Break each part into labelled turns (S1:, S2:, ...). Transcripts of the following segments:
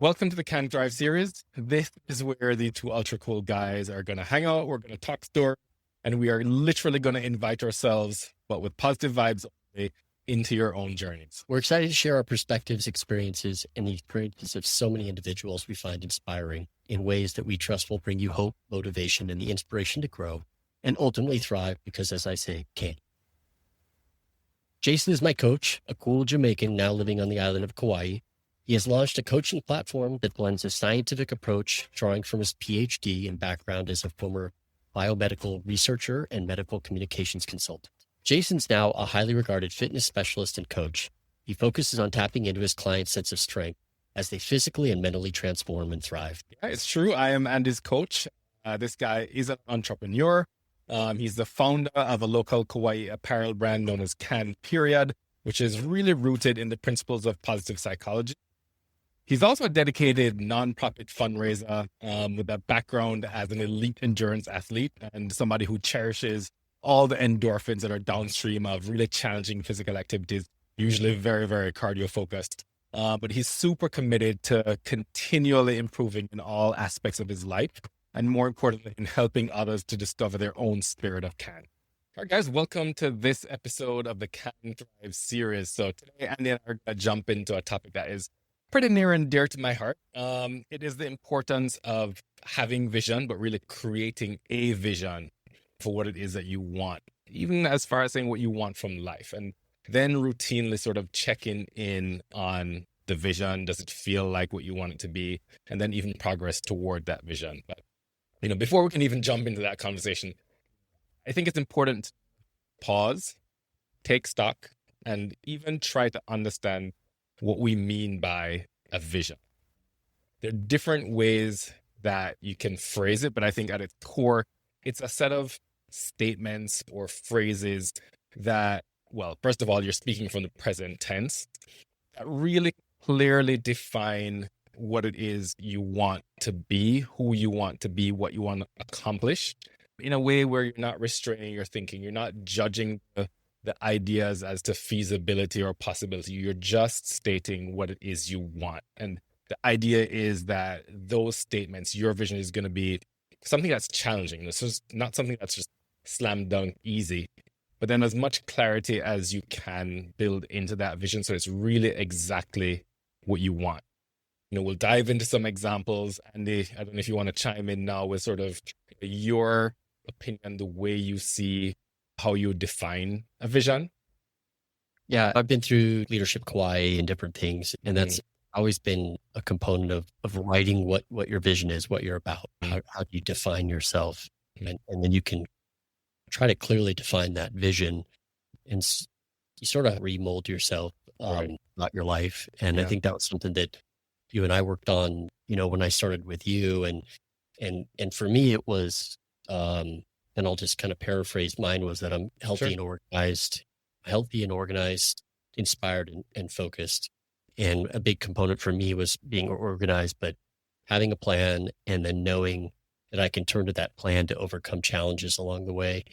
S1: Welcome to the Can Drive series. This is where the two ultra cool guys are going to hang out. We're going to talk story, and we are literally going to invite ourselves, but with positive vibes only, into your own journeys.
S2: We're excited to share our perspectives, experiences, and the experiences of so many individuals we find inspiring in ways that we trust will bring you hope, motivation, and the inspiration to grow and ultimately thrive because, as I say, can. Jason is my coach, a cool Jamaican now living on the island of Kauai. He has launched a coaching platform that blends a scientific approach, drawing from his PhD and background as a former biomedical researcher and medical communications consultant. Jason's now a highly regarded fitness specialist and coach. He focuses on tapping into his clients' sense of strength as they physically and mentally transform and thrive.
S1: Yeah, it's true. I am Andy's coach. This guy is an entrepreneur. He's the founder of a local Kauai apparel brand known as Can Period, which is really rooted in the principles of positive psychology. He's also a dedicated nonprofit fundraiser with a background as an elite endurance athlete and somebody who cherishes all the endorphins that are downstream of really challenging physical activities, usually very, very cardio focused. But he's super committed to continually improving in all aspects of his life, and more importantly, in helping others to discover their own spirit of Can. All right, guys, welcome to this episode of the Can Drive series. So today, Andy and I are going to jump into a topic that is pretty near and dear to my heart. It is the importance of having vision, but really creating a vision for what it is that you want, even as far as saying what you want from life, and then routinely sort of checking in on the vision. Does it feel like what you want it to be? And then even progress toward that vision. But, before we can even jump into that conversation, I think it's important to pause, take stock, and even try to understand what we mean by a vision. There are different ways that you can phrase it, but I think at its core, it's a set of statements or phrases that, well, first of all, you're speaking from the present tense, that really clearly define what it is you want to be, who you want to be, what you want to accomplish, in a way where you're not restraining your thinking. You're not judging the ideas as to feasibility or possibility. You're just stating what it is you want. And the idea is that those statements, your vision is going to be something that's challenging. This is not something that's just slam dunk easy, but then as much clarity as you can build into that vision. So it's really exactly what you want. We'll dive into some examples. Andy, I don't know if you want to chime in now with sort of your opinion, the way you see how you define a vision.
S2: Yeah, I've been through Leadership Kauai and different things, and that's always been a component of writing what your vision is, what you're about, how do you define yourself, and then you can try to clearly define that vision, and you sort of remold yourself about your life. And I think that was something that you and I worked on, when I started with you, and for me it was, and I'll just kind of paraphrase mine, was that I'm healthy and organized, inspired and focused. And a big component for me was being organized, but having a plan and then knowing that I can turn to that plan to overcome challenges along the way.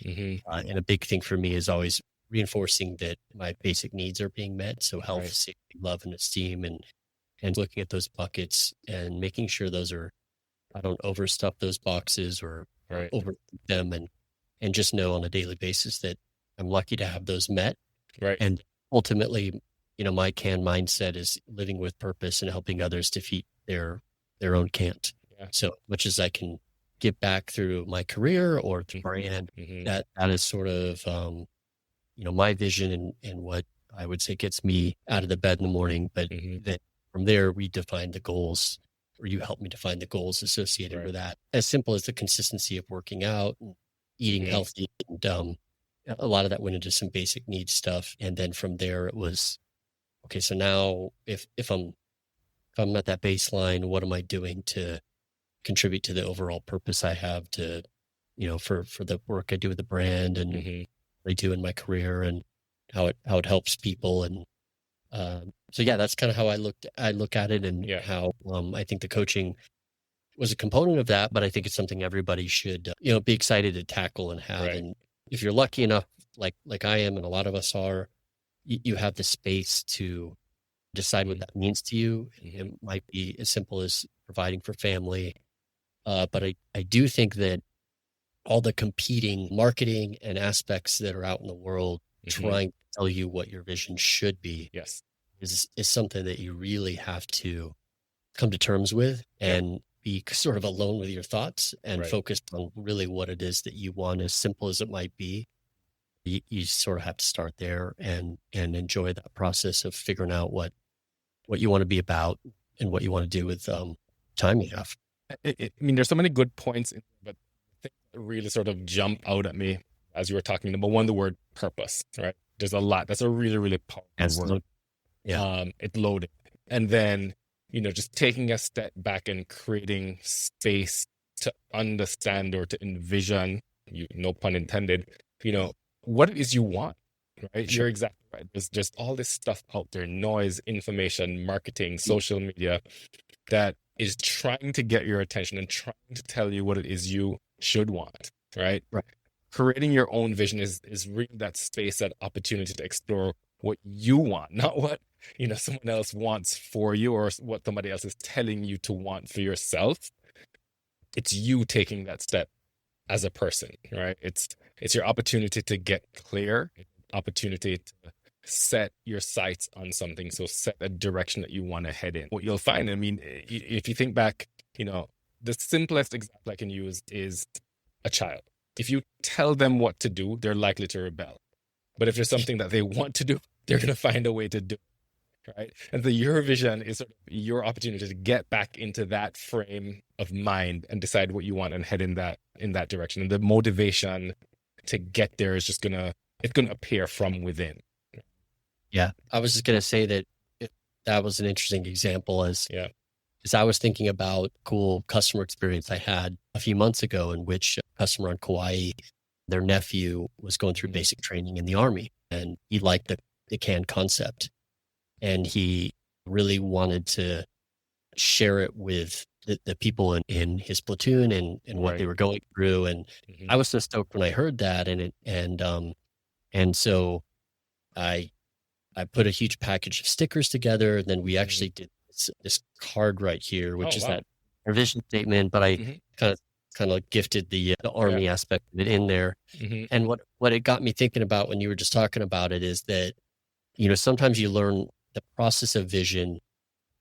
S2: And a big thing for me is always reinforcing that my basic needs are being met. So health, safety, love, and esteem, and looking at those buckets and making sure I don't overstuff those boxes or over them, and just know on a daily basis that I'm lucky to have those met.
S1: Right.
S2: And ultimately, my Can mindset is living with purpose and helping others defeat their own can't.
S1: Yeah.
S2: So much as I can give back through my career or through brand, that is sort of, my vision and what I would say gets me out of the bed in the morning. But that from there, we define the goals, or you help me define the goals associated with that. As simple as the consistency of working out and eating healthy, and a lot of that went into some basic needs stuff. And then from there, it was, okay, so now if I'm at that baseline, what am I doing to contribute to the overall purpose I have to, for the work I do with the brand and what I do in my career and how it helps people. And so yeah, that's kind of how I look at it, and how I think the coaching was a component of that, but I think it's something everybody should, be excited to tackle and have. And if you're lucky enough, like I am, and a lot of us are, you have the space to decide what
S1: Mhm.
S2: that means to you.
S1: Mhm.
S2: It might be as simple as providing for family. But I do think that all the competing marketing and aspects that are out in the world
S1: Mhm.
S2: trying to tell you what your vision should be
S1: Yes.
S2: is something that you really have to come to terms with
S1: Yep.
S2: and be sort of alone with your thoughts and
S1: Right.
S2: focused on really what it is that you want, as simple as it might be. You sort of have to start there and enjoy that process of figuring out what you want to be about and what you want to do with time you have.
S1: I mean, there's so many good points, but the thing that really sort of jump out at me as you were talking. Number one, the word purpose, right? There's a lot. That's a really, really powerful
S2: As
S1: word.
S2: yeah,
S1: It's loaded. And then, just taking a step back and creating space to understand or to envision, no pun intended, what it is you want, right?
S2: sure.
S1: You're exactly right. There's just all this stuff out there, noise, information, marketing, social media, that is trying to get your attention and trying to tell you what it is you should want, right?
S2: Right.
S1: Creating your own vision is really that space, that opportunity to explore what you want, not what someone else wants for you or what somebody else is telling you to want for yourself. It's you taking that step as a person, right? It's your opportunity to get clear, opportunity to set your sights on something. So set a direction that you want to head in. What you'll find, I mean, if you think back, the simplest example I can use is a child. If you tell them what to do, they're likely to rebel. But if there's something that they want to do, they're going to find a way to do it, right? And the your vision is sort of your opportunity to get back into that frame of mind and decide what you want and head in that direction. And the motivation to get there is just it's gonna appear from within.
S2: Yeah. I was just going to say that that was an interesting example
S1: Yeah.
S2: as I was thinking about cool customer experience I had a few months ago in which a customer on Kauai, their nephew was going through
S1: Mhm.
S2: basic training in the Army and he liked the CAN concept and he really wanted to share it with the people in his platoon and what
S1: Right.
S2: they were going through. And
S1: Mhm.
S2: I was so stoked when I heard that. And so I I put a huge package of stickers together, and then we
S1: Mhm.
S2: actually did this card right here,
S1: Oh
S2: which is
S1: wow.
S2: that our vision statement, but I
S1: Mhm.
S2: kind of kind of gifted the
S1: Yeah.
S2: army aspect of it in there.
S1: Mhm.
S2: And what it got me thinking about when you were just talking about it is that, sometimes you learn the process of vision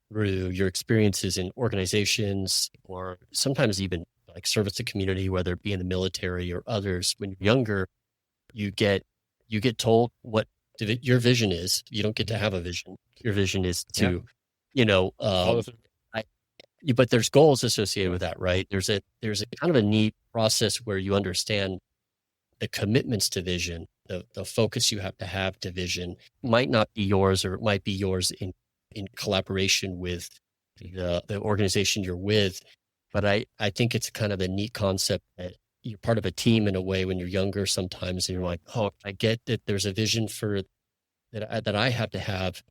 S2: through your experiences in organizations or sometimes even like service to community, whether it be in the military or others. When you're younger, you get you get told what your vision is. You don't get to
S1: Mhm.
S2: have a vision. Your vision is
S1: Yeah.
S2: to, you know,
S1: Follow
S2: um,
S1: through.
S2: I, but there's goals associated
S1: Yeah.
S2: with that, right? There's a kind of a neat process where you understand the commitments to vision, the focus you have to vision might not be yours, or it might be yours in collaboration with the organization you're with. But I think it's kind of a neat concept that you're part of a team in a way when you're younger sometimes, and you're like, oh, I get that there's a vision for that I have to have,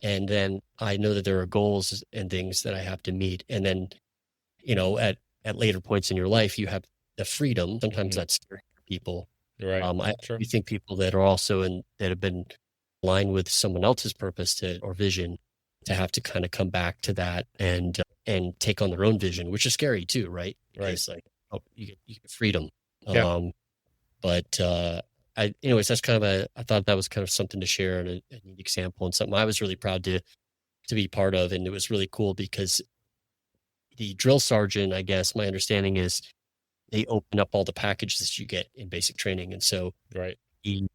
S2: and then I know that there are goals and things that I have to meet, and then at later points in your life, you have the freedom. Sometimes
S1: Mhm.
S2: that's scary for people.
S1: Right.
S2: I
S1: Sure.
S2: do think people that are also that have been aligned with someone else's purpose or vision to have to kind of come back to that and take on their own vision, which is scary too, right?
S1: Right.
S2: Because like, oh, you get freedom.
S1: Yeah.
S2: Um, but anyways, that's kind of I thought that was kind of something to share and a neat example and something I was really proud to be part of. And it was really cool because the drill sergeant, I guess my understanding is they open up all the packages you get in basic training. And so
S1: Right.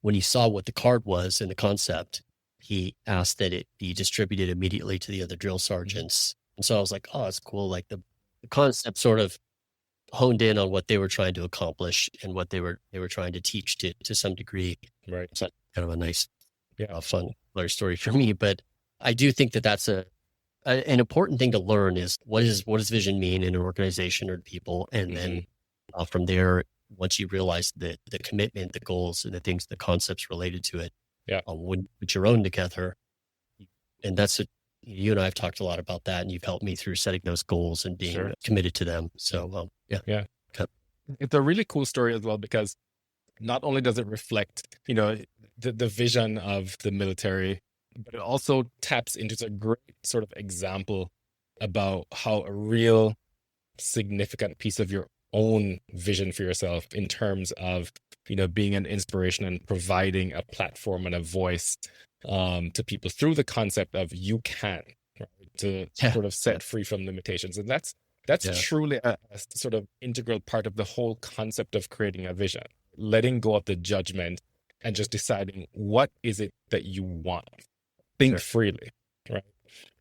S2: when he saw what the card was and the concept, he asked that it be distributed immediately to the other drill
S1: Mhm.
S2: sergeants. And so I was like, oh, it's cool. Like the concept sort of honed in on what they were trying to accomplish and what they were trying to teach to some degree.
S1: Right.
S2: So that's kind of a nice,
S1: Yeah.
S2: fun, little story for me. But I do think that that's an important thing to learn is what does vision mean in an organization or people, and then
S1: Mhm.
S2: from there, once you realize the commitment, the goals, and the things, the concepts related to it,
S1: Yeah.
S2: when you put your own together, and you and I have talked a lot about that, and you've helped me through setting those goals and being
S1: Sure.
S2: committed to them. So, yeah,
S1: Yeah.
S2: kind
S1: It's a really cool story as well because not only does it reflect, the vision of the military, but it also taps into a great sort of example about how a real significant piece of your own vision for yourself in terms of, being an inspiration and providing a platform and a voice to people through the concept of you can, right? To
S2: Yeah.
S1: sort of set free from limitations. And that's
S2: Yeah.
S1: truly a sort of integral part of the whole concept of creating a vision, letting go of the judgment and just deciding what is it that you want. Think freely, right?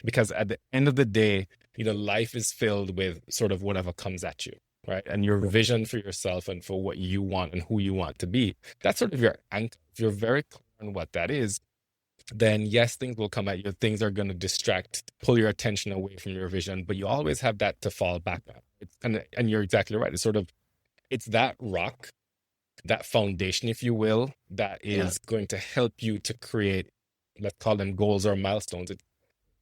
S1: Because at the end of the day, life is filled with sort of whatever comes at you, right? And your vision for yourself and for what you want and who you want to be, that's sort of your anchor. If you're very clear on what that is, then yes, things will come at you. Things are going to distract, pull your attention away from your vision, but you always have that to fall back on. And you're exactly right. It's that rock, that foundation, if you will, that is going to help you to create, let's call them goals or milestones.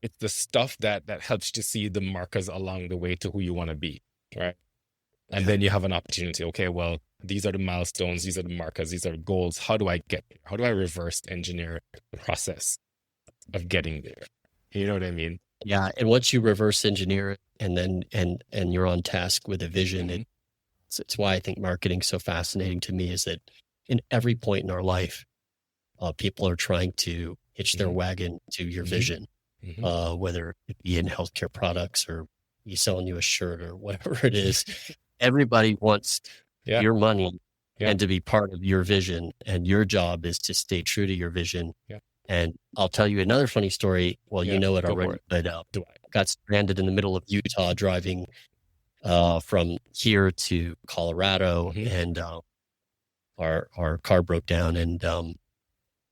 S1: It's the stuff that helps you to see the markers along the way to who you want to be, right? And then you have an opportunity. Okay, well, these are the milestones, these are the markers, these are the goals. How do I get there? How do I reverse engineer the process of getting there? You know what I mean?
S2: Yeah. And once you reverse engineer it and then and you're on task with a vision, it's why I think marketing is so fascinating to me, is that in every point in our life, people are trying to hitch their wagon to your vision, whether it be in healthcare products or you selling you a shirt or whatever it is. Everybody wants your money and to be part of your vision. And your job is to stay true to your vision.
S1: Yeah.
S2: And I'll tell you another funny story. Well, you know it already, but got stranded in the middle of Utah driving from here to Colorado, and our car broke down, and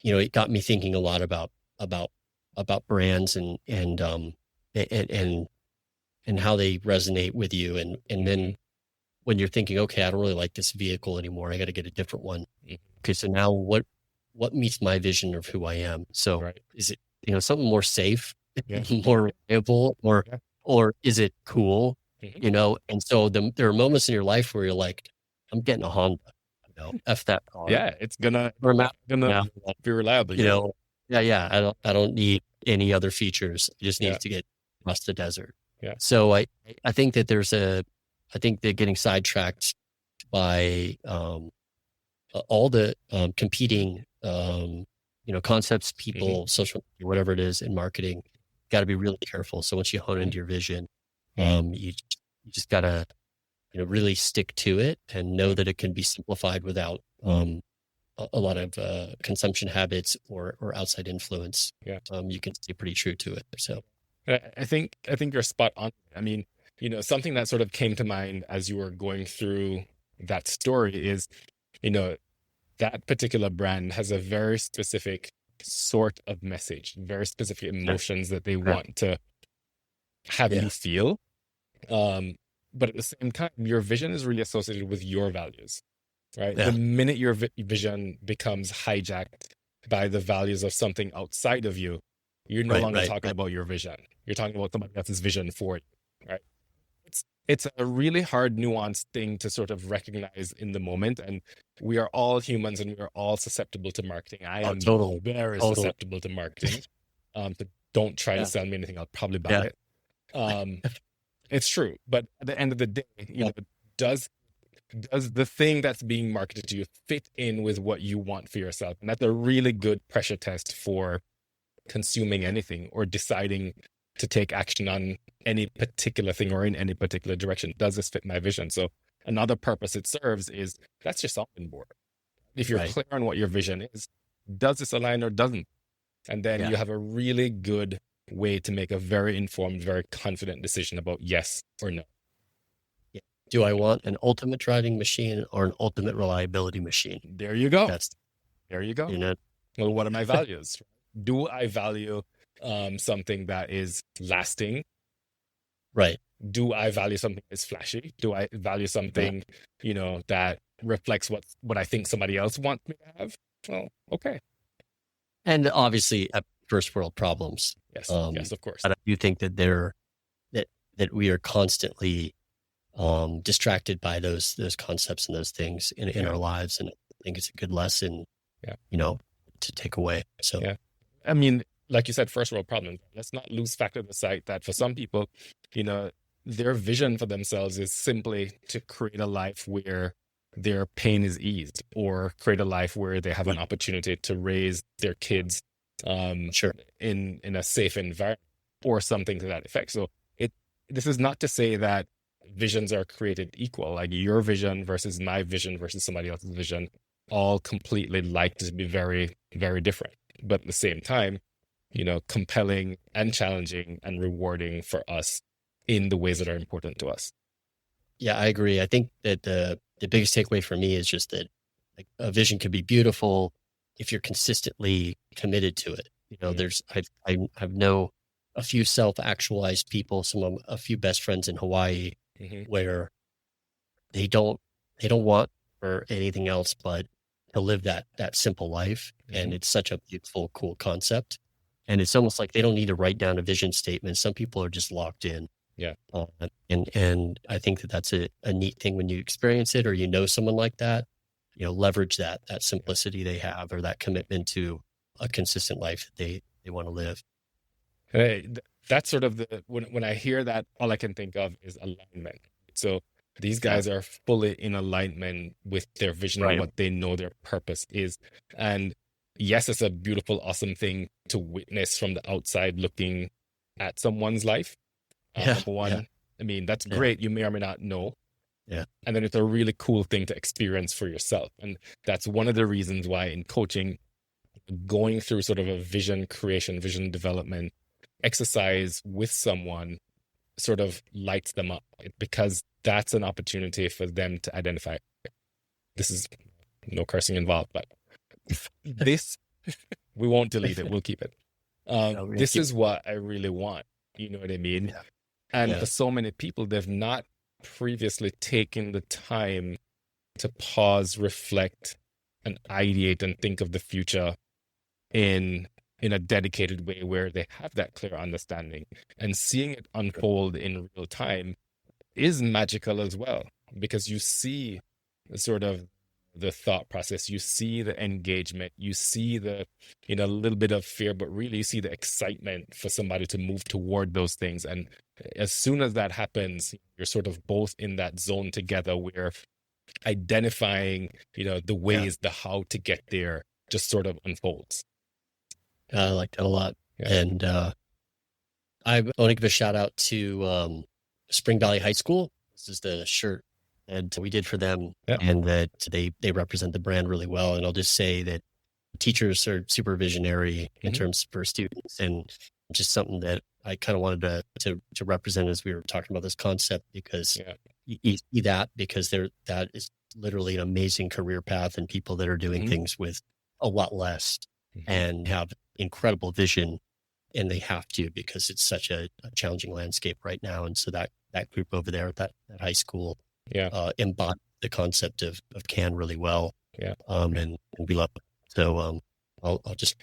S2: it got me thinking a lot about brands and how they resonate with you, and then when you're thinking, okay, I don't really like this vehicle anymore, I got to get a different one. Okay, so now what meets my vision of who I am? So is it something more safe, more reliable, or is it cool? And so there are moments in your life where you're like, I'm getting a Honda, F that car.
S1: Yeah, it's gonna be reliable.
S2: I don't need any other features. I just need to get across the desert. Yeah. So I think that I think they're getting sidetracked by all the competing concepts, people, social media, whatever it is in marketing. Got to be really careful. So once you hone into your vision, you just got to really stick to it and know that it can be simplified without a lot of consumption habits or outside influence. You can stay pretty true to it. So
S1: I think you're spot on. I mean, something that sort of came to mind as you were going through that story is, that particular brand has a very specific sort of message, very specific emotions that they want to have you feel. But at the same time, your vision is really associated with your values, right? The minute your vision becomes hijacked by the values of something outside of you, you're no longer talking about your vision. You're talking about somebody else's vision for you, right? It's a really hard, nuanced thing to sort of recognize in the moment. And we are all humans and we are all susceptible to marketing. I am very susceptible to marketing. So don't try to sell me anything. I'll probably buy it. It's true. But at the end of the day, does the thing that's being marketed to you fit in with what you want for yourself? And that's a really good pressure test for consuming anything or deciding to take action on any particular thing or in any particular direction. Does this fit my vision? So another purpose it serves is that's your sounding board. If you're clear on what your vision is, does this align or doesn't? And then you have a really good way to make a very informed, very confident decision about yes or no.
S2: Do I want an ultimate driving machine or an ultimate reliability machine?
S1: There you go. There you go. Well, what are my values? Do I value something that is lasting?
S2: Right.
S1: Do I value something that's flashy? Do I value something, that reflects what I think somebody else wants me to have? Well, okay.
S2: And obviously, first world problems.
S1: Yes, yes, of course.
S2: But I do think that that we are constantly distracted by those concepts and those things in our lives, and I think it's a good lesson, to take away. So,
S1: I mean, like you said, first world problems. Let's not lose fact of the sight that for some people, you know, their vision for themselves is simply to create a life where their pain is eased, or create a life where they have an opportunity to raise their kids
S2: Sure.
S1: in a safe environment, or something to that effect. So this is not to say that visions are created equal, like your vision versus my vision versus somebody else's vision, all completely likely to be very, very different. But at the same time, compelling and challenging and rewarding for us in the ways that are important to us.
S2: Yeah, I agree. I think that the biggest takeaway for me is just that, like, a vision can be beautiful if you're consistently committed to it. There's I've know a few self-actualized people, a few best friends in Hawaii, where they don't want for anything else but to live that simple life. And it's such a beautiful, cool concept. And it's almost like they don't need to write down a vision statement. Some people are just locked in.
S1: Yeah.
S2: And I think that that's a neat thing when you experience it, or someone like that, leverage that simplicity they have, or that commitment to a consistent life that they want to live.
S1: Hey, that's sort of when I hear that, all I can think of is alignment. So these guys are fully in alignment with their vision and what they know their purpose is. And yes, it's a beautiful, awesome thing to witness from the outside looking at someone's life. Number one, I mean, that's great. You may or may not know.
S2: Yeah.
S1: And then it's a really cool thing to experience for yourself. And that's one of the reasons why in coaching, going through sort of a vision creation, vision development exercise with someone sort of lights them up, because that's an opportunity for them to identify. This is no cursing involved, but this, we won't delete it. We'll keep it. This is what I really want. You know what I mean?
S2: Yeah.
S1: And for so many people, they've not previously taken the time to pause, reflect, and ideate and think of the future in a dedicated way where they have that clear understanding. And seeing it unfold in real time is magical as well, because you see sort of the thought process, you see the engagement, you see the little bit of fear, but really you see the excitement for somebody to move toward those things. And as soon as that happens, you're sort of both in that zone together, where identifying the ways, the how to get there just sort of unfolds.
S2: I like that a lot. And I want to give a shout out to Spring Valley High School. This is the shirt that we did for them, and that they represent the brand really well. And I'll just say that teachers are super visionary in terms for students, and just something that I kind of wanted to represent as we were talking about this concept, because you see that, because that is literally an amazing career path, and people that are doing things with a lot less and have incredible vision, and they have to, because it's such a challenging landscape right now. And so that group over there at that high school embodied the concept of CAN really well. And we love it. So I'll just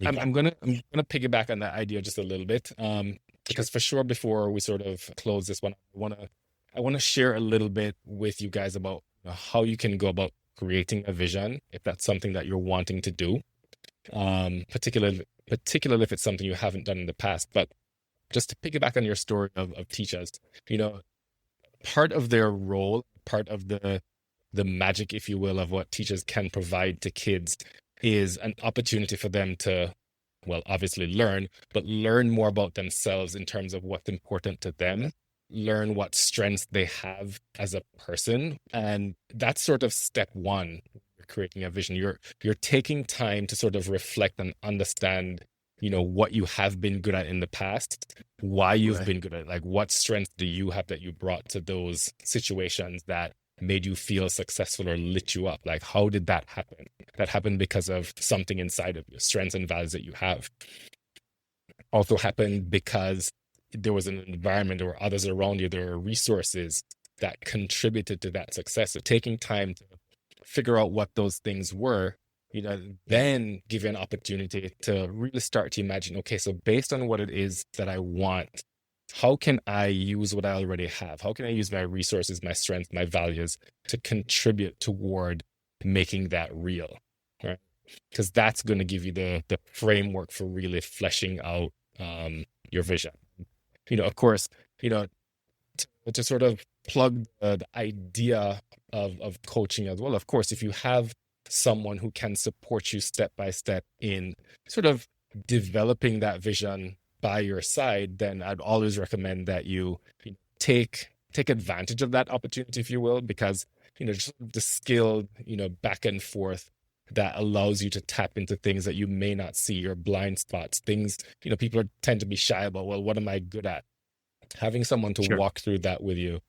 S1: I'm gonna piggyback on that idea just a little bit, because for sure, before we sort of close this one, I want to share a little bit with you guys about how you can go about creating a vision, if that's something that you're wanting to do, particularly if it's something you haven't done in the past. But just to piggyback on your story of teachers, part of their role, part of the magic, if you will, of what teachers can provide to kids is an opportunity for them to, well, obviously learn, but learn more about themselves in terms of what's important to them, learn what strengths they have as a person. And that's sort of step one. You're creating a vision. You're taking time to sort of reflect and understand, what you have been good at in the past, why you've been good at it, like what strengths do you have that you brought to those situations that made you feel successful or lit you up? Like, how did that happen? That happened because of something inside of you, strengths and values that you have. Also happened because there was an environment or others around you, there are resources that contributed to that success. So taking time to figure out what those things were, then give you an opportunity to really start to imagine, okay, so based on what it is that I want, how can I use what I already have? How can I use my resources, my strengths, my values to contribute toward making that real, right? because that's going to give you the framework for really fleshing out your vision. Of course, to sort of plug the idea of coaching as well. Of course, if you have someone who can support you step by step in sort of developing that vision by your side, then I'd always recommend that you take advantage of that opportunity, if you will, because just the skill, back and forth that allows you to tap into things that you may not see, your blind spots, things, people tend to be shy about, well, what am I good at? Having someone to
S2: Sure.
S1: walk through that with you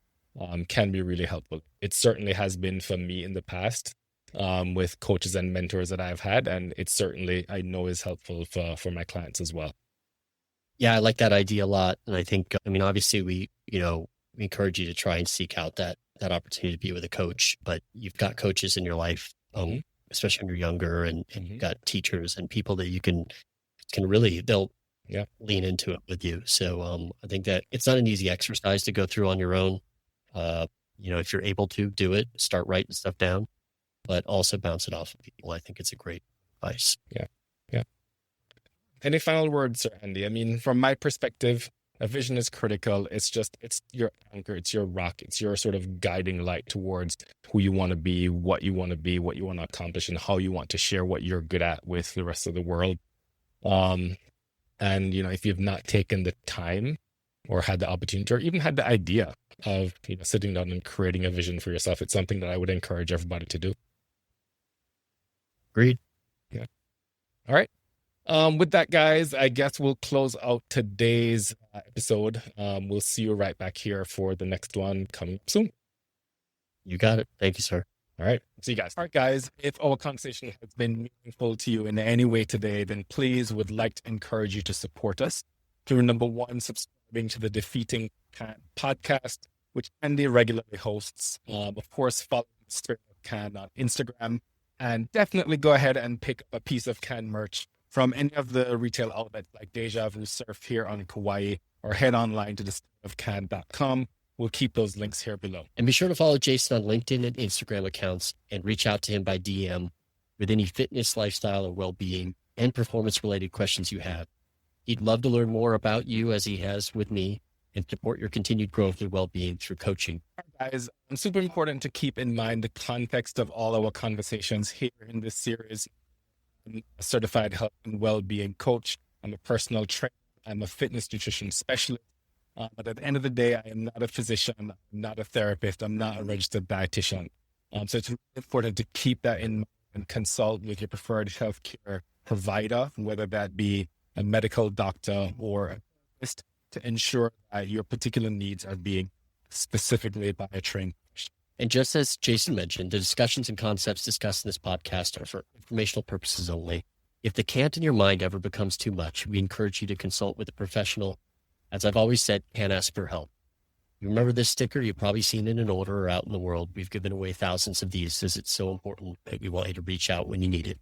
S1: can be really helpful. It certainly has been for me in the past with coaches and mentors that I've had, and it certainly, I know, is helpful for my clients as well.
S2: Yeah, I like that idea a lot. And I think, obviously we encourage you to try and seek out that opportunity to be with a coach, but you've got coaches in your life, especially when you're younger, and you've got teachers and people that you can really, they'll lean into it with you. So I think that it's not an easy exercise to go through on your own. If you're able to do it, start writing stuff down, but also bounce it off of people. I think it's a great advice.
S1: Yeah. Any final words, Sir Andy? I mean, from my perspective, a vision is critical. It's your anchor, it's your rock, it's your sort of guiding light towards who you want to be, what you want to accomplish, and how you want to share what you're good at with the rest of the world. And, if you've not taken the time or had the opportunity or even had the idea of, sitting down and creating a vision for yourself, it's something that I would encourage everybody to do.
S2: Agreed.
S1: Yeah. All right. With that, guys, I guess we'll close out today's episode. We'll see you right back here for the next one coming up soon.
S2: You got it. Thank you, sir.
S1: All right. See you guys. All right, guys. If our conversation has been meaningful to you in any way today, then please would like to encourage you to support us through number one, subscribing to the Defeating Can podcast, which Andy regularly hosts. Of course, follow Spirit of Can on Instagram, and definitely go ahead and pick up a piece of Can merch from any of the retail outlets like Deja Vu Surf here on Kauai, or head online to thespiritofcan.com. We'll keep those links here below.
S2: And be sure to follow Jason on LinkedIn and Instagram accounts, and reach out to him by DM with any fitness, lifestyle, or well-being and performance-related questions you have. He'd love to learn more about you, as he has with me, and support your continued growth and well-being through coaching.
S1: Guys, it's super important to keep in mind the context of all our conversations here in this series. I'm a certified health and well-being coach. I'm a personal trainer. I'm a fitness nutrition specialist. But at the end of the day, I am not a physician. I'm not a therapist. I'm not a registered dietitian. So it's really important to keep that in mind and consult with your preferred healthcare provider, whether that be a medical doctor or a therapist, to ensure that your particular needs are being specifically by a trained professional.
S2: And just as Jason mentioned, the discussions and concepts discussed in this podcast are for informational purposes only. If the can't in your mind ever becomes too much, we encourage you to consult with a professional. As I've always said, can't ask for help. You remember this sticker? You've probably seen it in an order or out in the world. We've given away thousands of these, as it's so important that we want you to reach out when you need it.